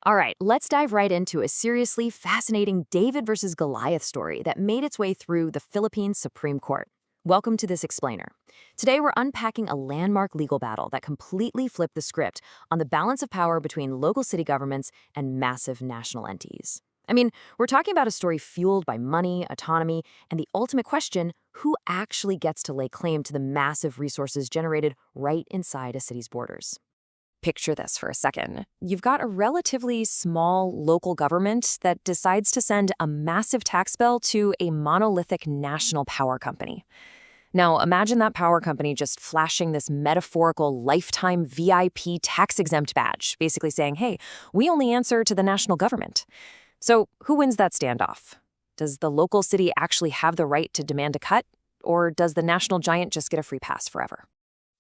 All right, let's dive right into a seriously fascinating David versus Goliath story that made its way through the Philippines Supreme Court. Welcome to this explainer. Today we're unpacking a landmark legal battle that completely flipped the script on the balance of power between local city governments and massive national entities. I mean, we're talking about a story fueled by money, autonomy, and the ultimate question, who actually gets to lay claim to the massive resources generated right inside a city's borders? Picture this for a second. You've got a relatively small local government that decides to send a massive tax bill to a monolithic national power company. Now, imagine that power company just flashing this metaphorical lifetime VIP tax-exempt badge, basically saying, hey, we only answer to the national government. So who wins that standoff? Does the local city actually have the right to demand a cut, or does the national giant just get a free pass forever?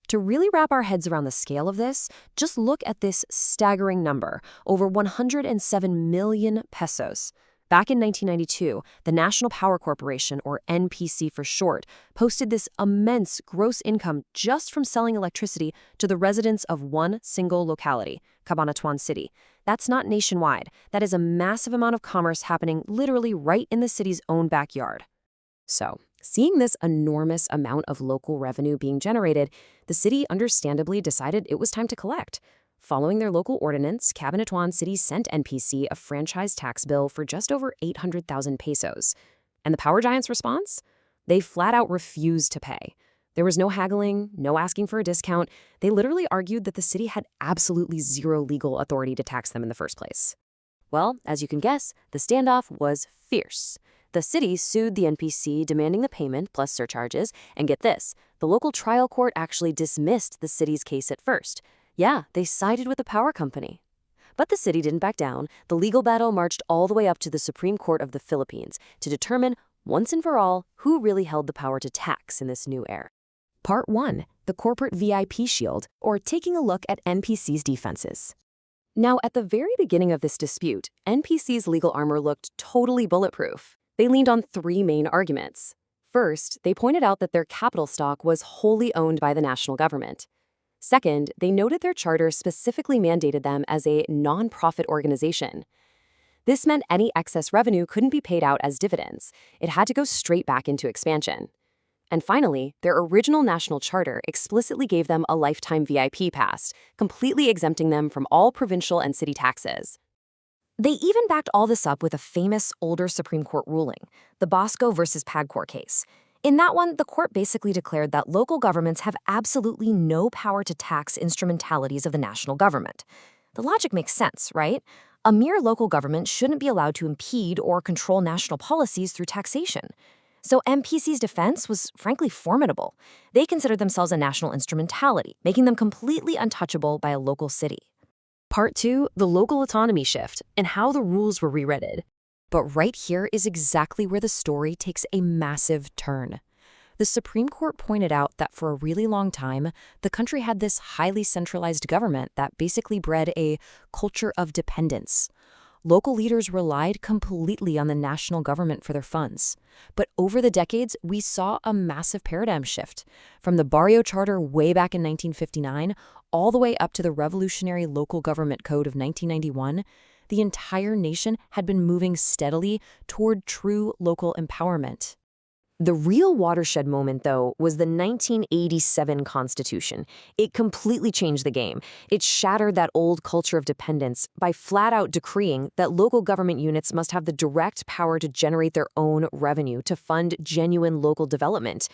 To really wrap our heads around the scale of this, just look at this staggering number, over 107 million pesos. Back in 1992, the National Power Corporation, or NPC for short, posted this immense gross income just from selling electricity to the residents of one single locality, Cabanatuan City. That's not nationwide. That is a massive amount of commerce happening literally right in the city's own backyard. So, seeing this enormous amount of local revenue being generated, the city understandably decided it was time to collect. Following their local ordinance, Cabanatuan City sent NPC a franchise tax bill for just over 800,000 pesos. And the power giant's response? They flat out refused to pay. There was no haggling, no asking for a discount. They literally argued that the city had absolutely zero legal authority to tax them in the first place. Well, as you can guess, the standoff was fierce. The city sued the NPC, demanding the payment plus surcharges, and get this, the local trial court actually dismissed the city's case at first. Yeah, they sided with the power company. But the city didn't back down. The legal battle marched all the way up to the Supreme Court of the Philippines to determine, once and for all, who really held the power to tax in this new era. Part 1. The Corporate VIP Shield, or taking a look at NPC's defenses. Now, at the very beginning of this dispute, NPC's legal armor looked totally bulletproof. They leaned on three main arguments. First, they pointed out that their capital stock was wholly owned by the national government. Second, they noted their charter specifically mandated them as a non-profit organization. This meant any excess revenue couldn't be paid out as dividends. It had to go straight back into expansion. And finally, their original national charter explicitly gave them a lifetime VIP pass, completely exempting them from all provincial and city taxes. They even backed all this up with a famous older Supreme Court ruling, the Bosco versus Pagcor case. In that one, the court basically declared that local governments have absolutely no power to tax instrumentalities of the national government. The logic makes sense, right? A mere local government shouldn't be allowed to impede or control national policies through taxation. So MPC's defense was frankly formidable. They considered themselves a national instrumentality, making them completely untouchable by a local city. Part 2, the local autonomy shift and how the rules were rewritten. But right here is exactly where the story takes a massive turn. The Supreme Court pointed out that for a really long time, the country had this highly centralized government that basically bred a culture of dependence. Local leaders relied completely on the national government for their funds. But over the decades, we saw a massive paradigm shift. From the Barrio Charter way back in 1959, all the way up to the revolutionary Local Government Code of 1991, the entire nation had been moving steadily toward true local empowerment. The real watershed moment, though, was the 1987 Constitution. It completely changed the game. It shattered that old culture of dependence by flat-out decreeing that local government units must have the direct power to generate their own revenue to fund genuine local development.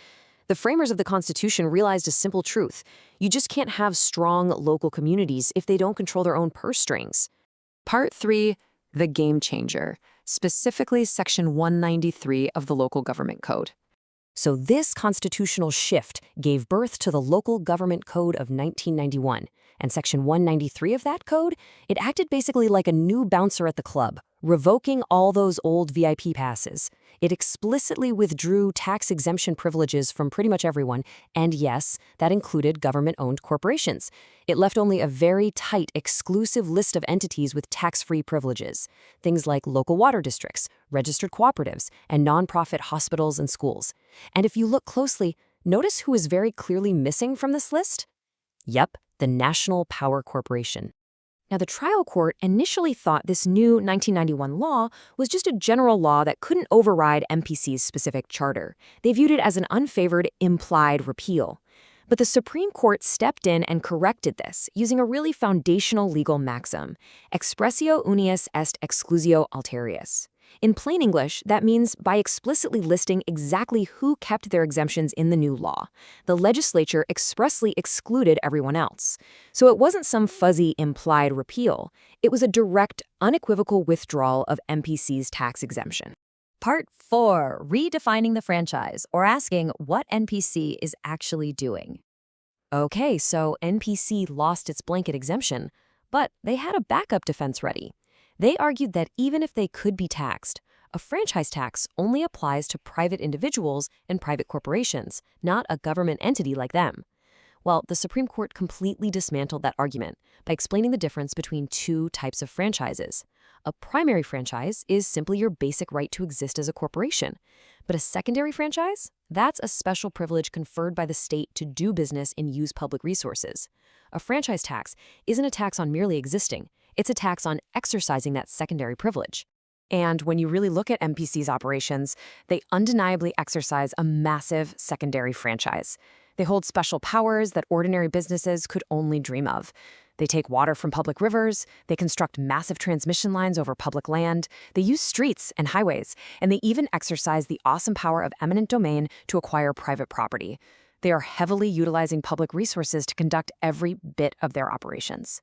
The framers of the Constitution realized a simple truth. You just can't have strong local communities if they don't control their own purse strings. Part 3, the game changer, specifically Section 193 of the Local Government Code. So this constitutional shift gave birth to the Local Government Code of 1991. And Section 193 of that code, it acted basically like a new bouncer at the club, revoking all those old VIP passes. It explicitly withdrew tax exemption privileges from pretty much everyone, and yes, that included government-owned corporations. It left only a very tight, exclusive list of entities with tax-free privileges, things like local water districts, registered cooperatives, and nonprofit hospitals and schools. And if you look closely, notice who is very clearly missing from this list? Yep, the National Power Corporation. Now, the trial court initially thought this new 1991 law was just a general law that couldn't override NPC's specific charter. They viewed it as an unfavored, implied repeal. But the Supreme Court stepped in and corrected this, using a really foundational legal maxim, expressio unius est exclusio alterius. In plain English, that means by explicitly listing exactly who kept their exemptions in the new law, the legislature expressly excluded everyone else. So it wasn't some fuzzy implied repeal. It was a direct, unequivocal withdrawal of NPC's tax exemption. Part 4, redefining the franchise, or asking what NPC is actually doing. Okay, so NPC lost its blanket exemption, but they had a backup defense ready. They argued that even if they could be taxed, a franchise tax only applies to private individuals and private corporations, not a government entity like them. Well, the Supreme Court completely dismantled that argument by explaining the difference between two types of franchises. A primary franchise is simply your basic right to exist as a corporation. But a secondary franchise? That's a special privilege conferred by the state to do business and use public resources. A franchise tax isn't a tax on merely existing. It's a tax on exercising that secondary privilege. And when you really look at NPC's operations, they undeniably exercise a massive secondary franchise. They hold special powers that ordinary businesses could only dream of. They take water from public rivers, they construct massive transmission lines over public land, they use streets and highways, and they even exercise the awesome power of eminent domain to acquire private property. They are heavily utilizing public resources to conduct every bit of their operations.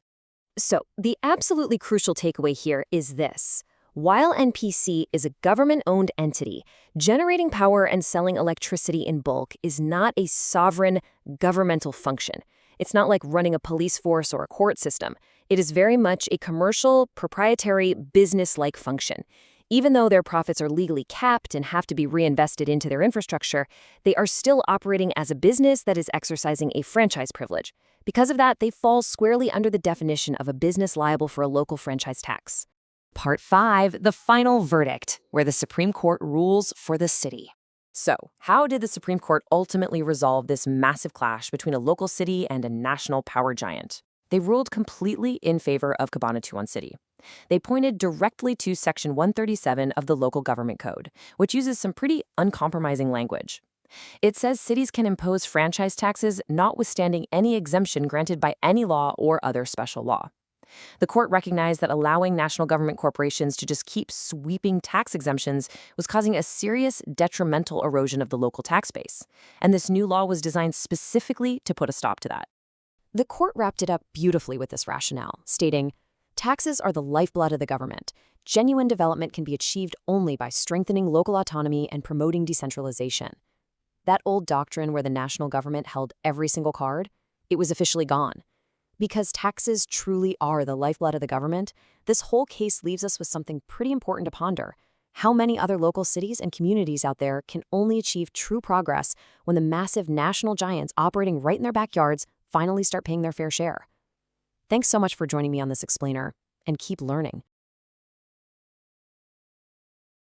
So, the absolutely crucial takeaway here is this. While NPC is a government-owned entity, generating power and selling electricity in bulk is not a sovereign governmental function. It's not like running a police force or a court system. It is very much a commercial, proprietary, business-like function. Even though their profits are legally capped and have to be reinvested into their infrastructure, they are still operating as a business that is exercising a franchise privilege. Because of that, they fall squarely under the definition of a business liable for a local franchise tax. Part 5, the final verdict, where the Supreme Court rules for the city. So, how did the Supreme Court ultimately resolve this massive clash between a local city and a national power giant? They ruled completely in favor of Cabanatuan City. They pointed directly to Section 137 of the Local Government Code, which uses some pretty uncompromising language. It says cities can impose franchise taxes notwithstanding any exemption granted by any law or other special law. The court recognized that allowing national government corporations to just keep sweeping tax exemptions was causing a serious detrimental erosion of the local tax base, and this new law was designed specifically to put a stop to that. The court wrapped it up beautifully with this rationale, stating, taxes are the lifeblood of the government. Genuine development can be achieved only by strengthening local autonomy and promoting decentralization. That old doctrine where the national government held every single card, it was officially gone. Because taxes truly are the lifeblood of the government, this whole case leaves us with something pretty important to ponder. How many other local cities and communities out there can only achieve true progress when the massive national giants operating right in their backyards finally start paying their fair share? Thanks so much for joining me on this explainer, and keep learning.